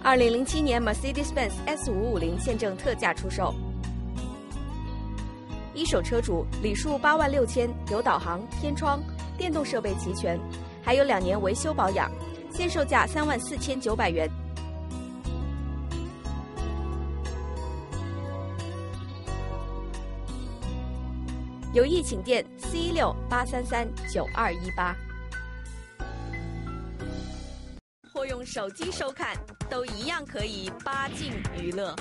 2007年 Mercedes-Benz S550现正特价出售，一手车主里数86000，有导航、天窗、电动设备齐全，还有2年维修保养，现售价34900元。有意请电416-833-9218。或用手机收看，都一样可以八禁娱乐。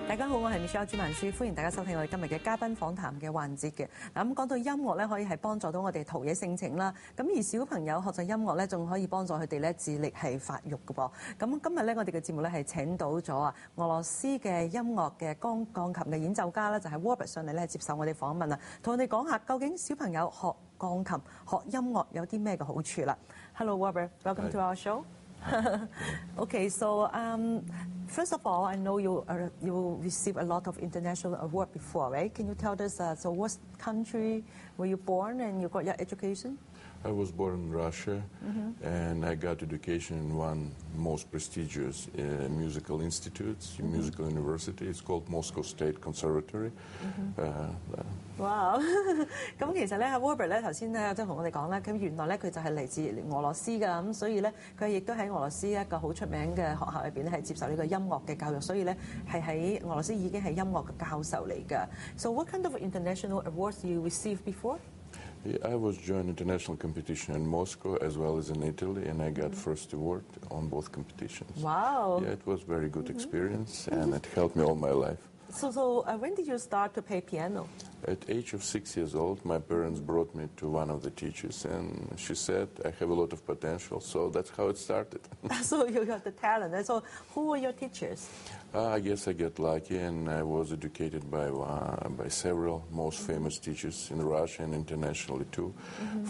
大家好，我係 Michelle 朱曼書，歡迎大家收聽我哋今日嘅嘉賓訪談嘅環節嘅。嗱，咁講到音樂咧，可以係幫助到我哋陶冶性情啦。咁而小朋友學習音樂咧，仲可以幫助佢哋咧智力係發育嘅噃。咁今日咧，我哋嘅節目咧係請到咗俄羅斯嘅音樂嘅鋼琴嘅演奏家咧，就係 Robert 上嚟咧接受我哋訪問啊，同我哋講下究竟小朋友學鋼琴、學音樂有啲咩嘅好處啦。Hello Robert, welcome to our show. Okay, so first of all, I know you received a lot of international awards before, right? Can you tell us, so what country were you born and you got your education? I was born in Russia, and I got education in one most prestigious musical institute, musical university. It's called Moscow State Conservatory. Wow！ 咁其實咧，Robert 咧頭先咧即係同我哋講咧，咁原來咧佢就係嚟自俄羅斯㗎，咁所以咧佢亦都喺俄羅斯一個好出名嘅學校入邊咧係接受呢個音樂嘅教育，所以咧係喺俄羅斯已經係音樂嘅教授嚟㗎。So what kind of international awards you received before? Yeah, I was joined international competition in Moscow as well as in Italy, and I got first award on both competitions. Wow! Yeah, it was very good experience, and it helped me all my life. So when did you start to play piano? At age of 6 years old, my parents brought me to one of the teachers, and she said, I have a lot of potential, so that's how it started. So you got the talent. So who were your teachers? I guess I get lucky, and I was educated by several most famous teachers in Russia and internationally too.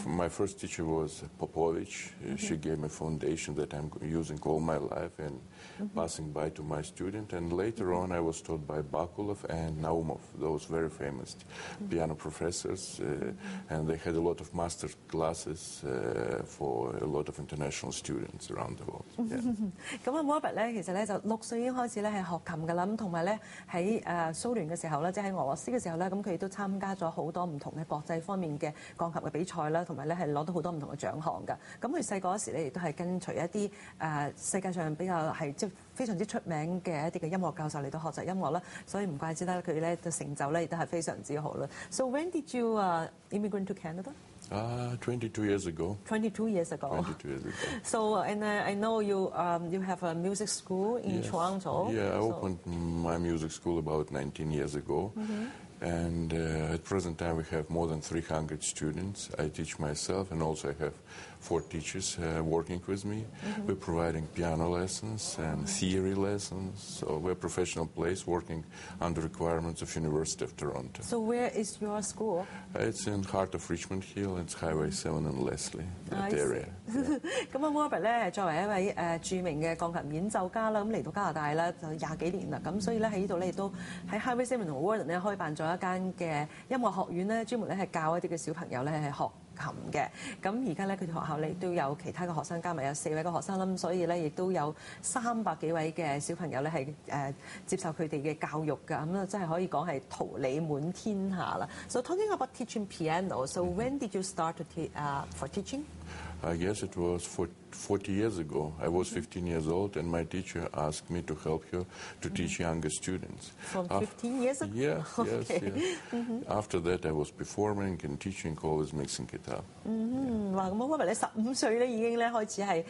My first teacher was Popovich. She gave me a foundation that I'm using all my life and passing by to my student. And later on, I was taught by Bakulov and Naumov, those very famous piano professors, and they had a lot of master classes for a lot of international students around the world. 咁啊 ，Robert 咧其實咧就6歲已經開始咧係學琴㗎啦，咁同埋咧喺蘇聯嘅時候咧，即係喺俄羅斯嘅時候咧，咁佢亦都參加咗好多唔同嘅國際方面嘅鋼琴嘅比賽啦，同埋咧係攞到好多唔同嘅獎項㗎。咁佢細個嗰時咧亦都係跟隨一啲世界上比較係即係非常之出名嘅一啲嘅音樂教授嚟到學習音樂啦，所以唔怪之得佢咧嘅成就咧亦都係非常之好啦。So when did you immigrate to Canada? 22 years ago. 22 years ago. 22 years ago. So, and I know you have a music school in Toronto. Yeah, I opened my music school about 19 years ago. And at present time we have more than 300 students. I teach myself, and also I have 4 teachers working with me. We're providing piano lessons and theory lessons. So we're a professional place working under requirements of University of Toronto. So where is your school? It's in heart of Richmond Hill. It's Highway 7 in Leslie, that area. 咁啊 ，Robert 咧作為一位著名嘅鋼琴演奏家啦，咁嚟到加拿大咧就20幾年啦，咁所以咧喺呢度咧亦都喺 Highway 7同 Warden 咧開辦咗一間嘅音樂學院咧，專門咧係教一啲嘅小朋友咧係學琴嘅。咁而家咧佢哋學校咧都有其他嘅學生，加埋有4位嘅學生啦，咁所以咧亦都有300幾位嘅小朋友咧係接受佢哋嘅教育㗎，咁啊真係可以講係桃李滿天下啦。So talking about teaching piano, so when did you start to for teaching? I guess it was 40 years ago. I was 15 years old, and my teacher asked me to help her to teach younger students. From 15 years ago? Yes, yes, yes. After that, I was performing and teaching, always mixing it up. 哇！咁我覺得你15歲咧已經咧開始係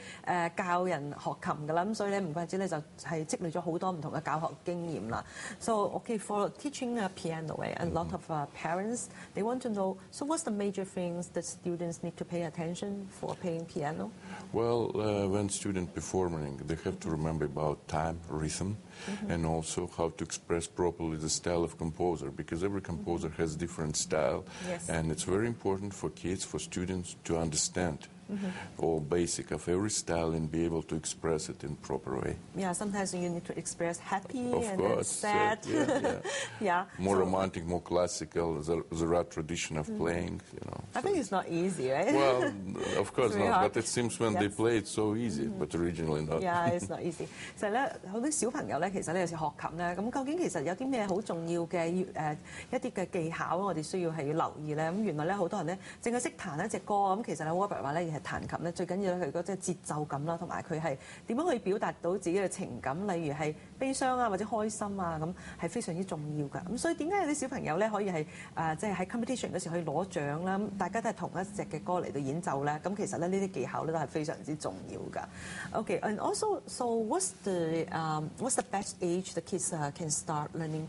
教人學琴㗎啦，咁所以咧唔怪之咧就係積累咗好多唔同嘅教學經驗啦。So okay, for teaching piano, a lot of parents they want to know. So what's the major things that students need to pay attention for playing piano? Well, when students performing, they have to remember about time, rhythm, and also how to express properly the style of composer, because every composer has different style, Yes. and it's very important for kids, for students to understand all basic of every style, and be able to express it in proper way. Yeah, sometimes you need to express happy Of and course, then sad. yeah. More romantic, more classical, the right tradition of playing, you know. I think it's not easy, right? Well, of course not, hard. but it seems when they play it's so easy, but originally not. Yeah, it's not easy. 其實咧，好多小朋友咧，其實咧有時學琴咧，咁究竟其實有啲咩好重要嘅一啲嘅技巧，我哋需要係要留意咧。咁原來咧好多人咧淨係識彈一隻歌，咁其實咧 Robert 話咧，係彈琴咧最緊要係嗰隻節奏感啦，同埋佢係點樣去表達到自己嘅情感，例如係悲傷啊或者開心啊，咁係非常之重要㗎。咁所以點解有啲小朋友咧可以係即係喺 competition 嗰時可以攞獎啦？咁大家都係同一隻嘅歌嚟到演奏咧，咁其實咧呢啲技巧咧都係非常之重要㗎。Okay, and also, so what's the best age the kids can start learning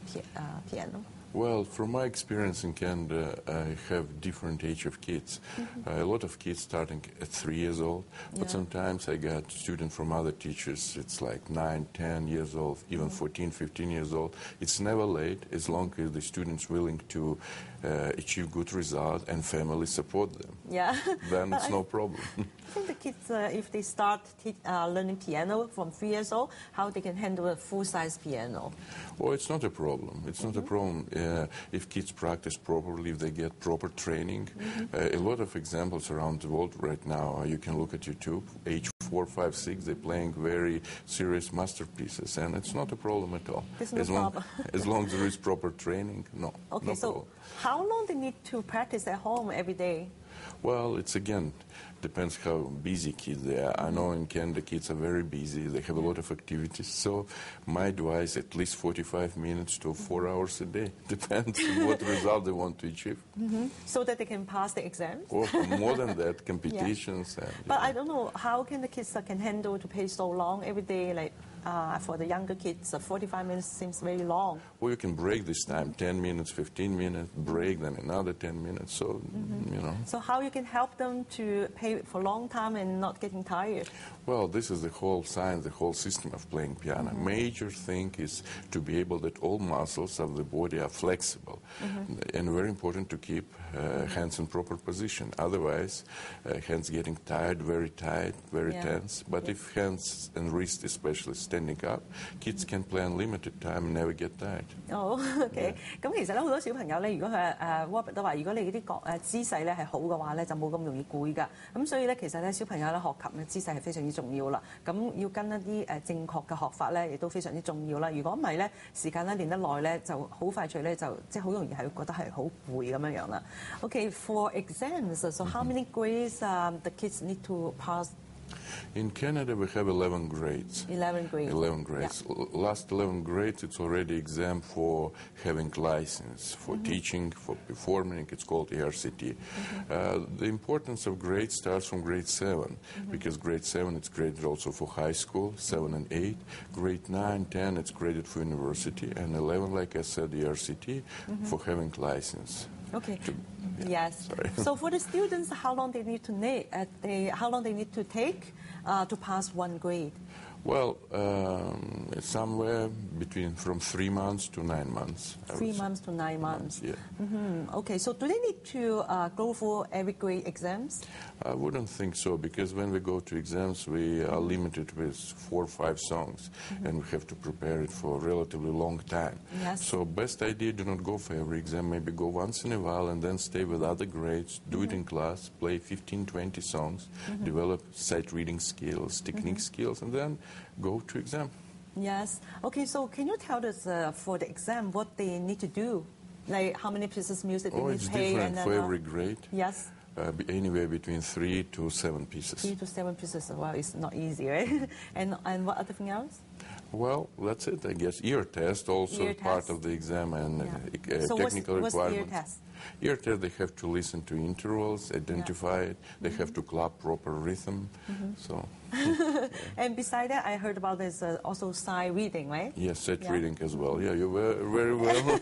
piano? Well, from my experience in Canada, I have different age of kids. A lot of kids starting at 3 years old, but sometimes I got students from other teachers, it's like 9, 10 years old, even 14, 15 years old. It's never late as long as the student's willing to achieve good results and family support them. Yeah. Then it's no problem. I think the kids, if they start learning piano from 3 years old, how they can handle a full-size piano? Oh, it's not a problem. It's not a problem if kids practice properly, if they get proper training. A lot of examples around the world right now, you can look at YouTube, age 4, 5, 6, they're playing very serious masterpieces, and it's not a problem at all. There's no problem. As long as there is proper training, no. Okay, no so problem. how long they need to practice at home every day? Well, it's again depends how busy kids they are. I know in Canada kids are very busy. They have a lot of activities. So my advice, at least 45 minutes to 4 hours a day. Depends on what result they want to achieve. So that they can pass the exams? Or more than that, competitions. And, But I don't know, how can the kids can handle to play so long every day? Like for the younger kids, 45 minutes seems very long. Well, you can break this time, 10 minutes, 15 minutes, break, then another 10 minutes. So, you know. So how you can help them to play for a long time and not getting tired? Well, this is the whole science, the whole system of playing piano. Major thing is to be able that all muscles of the body are flexible. And very important to keep hands in proper position. Otherwise, hands getting tired, very tight, very tense. But if hands and wrist especially standing up, kids can play unlimited time and never get tired. Oh, okay. 咁其實咧好多小朋友咧，如果佢Robert 都話，如果你啲姿勢咧係好嘅話咧，就冇咁容易攰㗎。咁所以咧，其實咧小朋友咧學琴嘅姿勢係非常之重要啦。咁要跟一啲正確嘅學法咧，亦都非常之重要啦。如果唔係咧，時間咧練得耐咧，就好快脆咧就即係好容易係覺得係好攰咁樣樣啦。Okay, for exams, so how many grades the kids need to pass? In Canada, we have 11 grades. 11 grades. 11 grades. Yeah. Last 11 grades, it's already exam for having license, for teaching, for performing. It's called ERCT. The importance of grades starts from grade 7, because grade 7, it's graded also for high school, 7 and 8. Grade 9, 10, it's graded for university. And 11, like I said, ERCT, for having license. Okay. Yes. So for the students, how long they need to take to pass one grade? Well, somewhere from 3 months to 9 months. 3 months to 9 months. Yeah. Okay. So do they need to go for every grade exams? I wouldn't think so, because when we go to exams, we are limited with 4 or 5 songs, and we have to prepare it for a relatively long time. Yes. So best idea, do not go for every exam. Maybe go once in a while and then stay with other grades, do it in class, play 15, 20 songs, develop sight reading skills, technique skills, and then go to exam. Yes. Okay, so can you tell us for the exam what they need to do? Like how many pieces of music they need It's to play? different for every grade. Yes. Anywhere between 3 to 7 pieces. 3 to 7 pieces. Well, it's not easy, right? and what other thing else? Well, that's it, I guess. Ear test also Ear part test. of the exam, and So technical what's requirements. ear test? Ear test, they have to listen to intervals, identify it. They have to clap proper rhythm. So. And beside that, I heard about there's also sight reading, right? Yes, sight reading as well. Yeah, you were very well.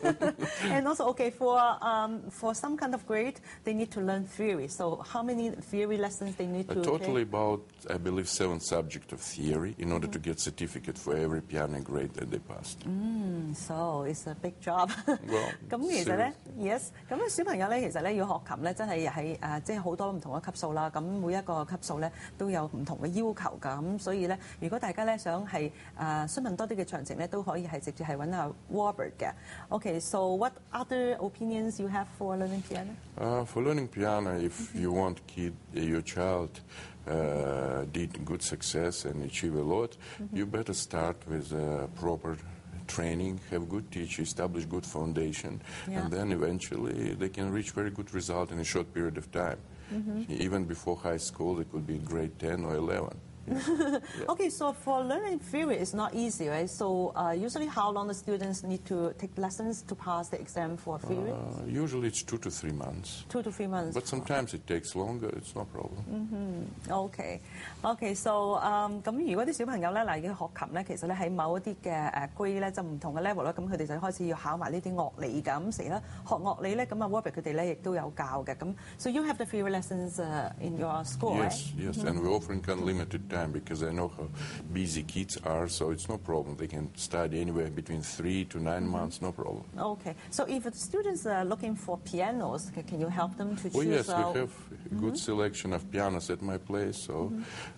And also, okay, for some kind of grade, they need to learn theory. So how many theory lessons they need to Totally take? about, I believe, 7 subjects of theory in order to get certificate for for every piano grade that they passed. So it's a big job. Well, 咁其實咧 ，yes， 咁小朋友咧，其實咧要學琴咧，真係喺即係好多唔同嘅級數啦。咁每一個級數咧都有唔同嘅要求㗎。咁所以咧，如果大家咧想係詢問多啲嘅詳情咧，都可以係直接係揾阿 Robert 嘅。Okay, so what other opinions you have for learning piano? For learning piano, if you want your child did good success and achieve a lot, you better start with proper training, have good teacher, establish good foundation, and then eventually they can reach very good result in a short period of time. Even before high school, it could be grade 10 or 11. Yeah. Okay, so for learning theory, it's not easy, right? So usually how long the students need to take lessons to pass the exam for theory? Usually it's 2 to 3 months. 2 to 3 months. But sometimes it takes longer, it's no problem. Okay, so 咁如果啲小朋友咧嗱要學琴咧，其實咧喺某一啲嘅grade 咧就唔同嘅 level 啦，咁佢哋就開始要考埋呢啲樂理㗎。咁成日學樂理咧，咁啊 Robert 佢哋咧亦都有教嘅。咁 so you have the theory lessons in your school, Yes, right? yes, and we're offering unlimited time because I know how busy kids are, so it's no problem. They can study anywhere between 3 to 9 months, no problem. Okay, so if the students are looking for pianos, can you help them to choose? Oh yes, we have a good selection of pianos at my place, so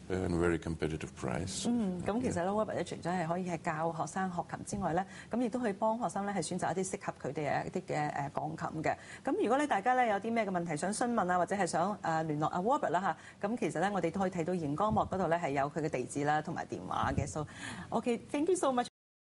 and very competitive price. 咁其實咧 Robert 咧除咗係可以係教學生學琴之外咧，咁亦都可以幫學生咧係選擇一啲適合佢哋一啲嘅鋼琴嘅。咁如果咧大家咧有啲咩嘅問題想詢問啊，或者係想聯絡阿 Robert 啦嚇，咁其實咧我哋都可以睇到熒光幕嗰度咧係有佢嘅地址啦同埋電話嘅。So, okay, thank you so much.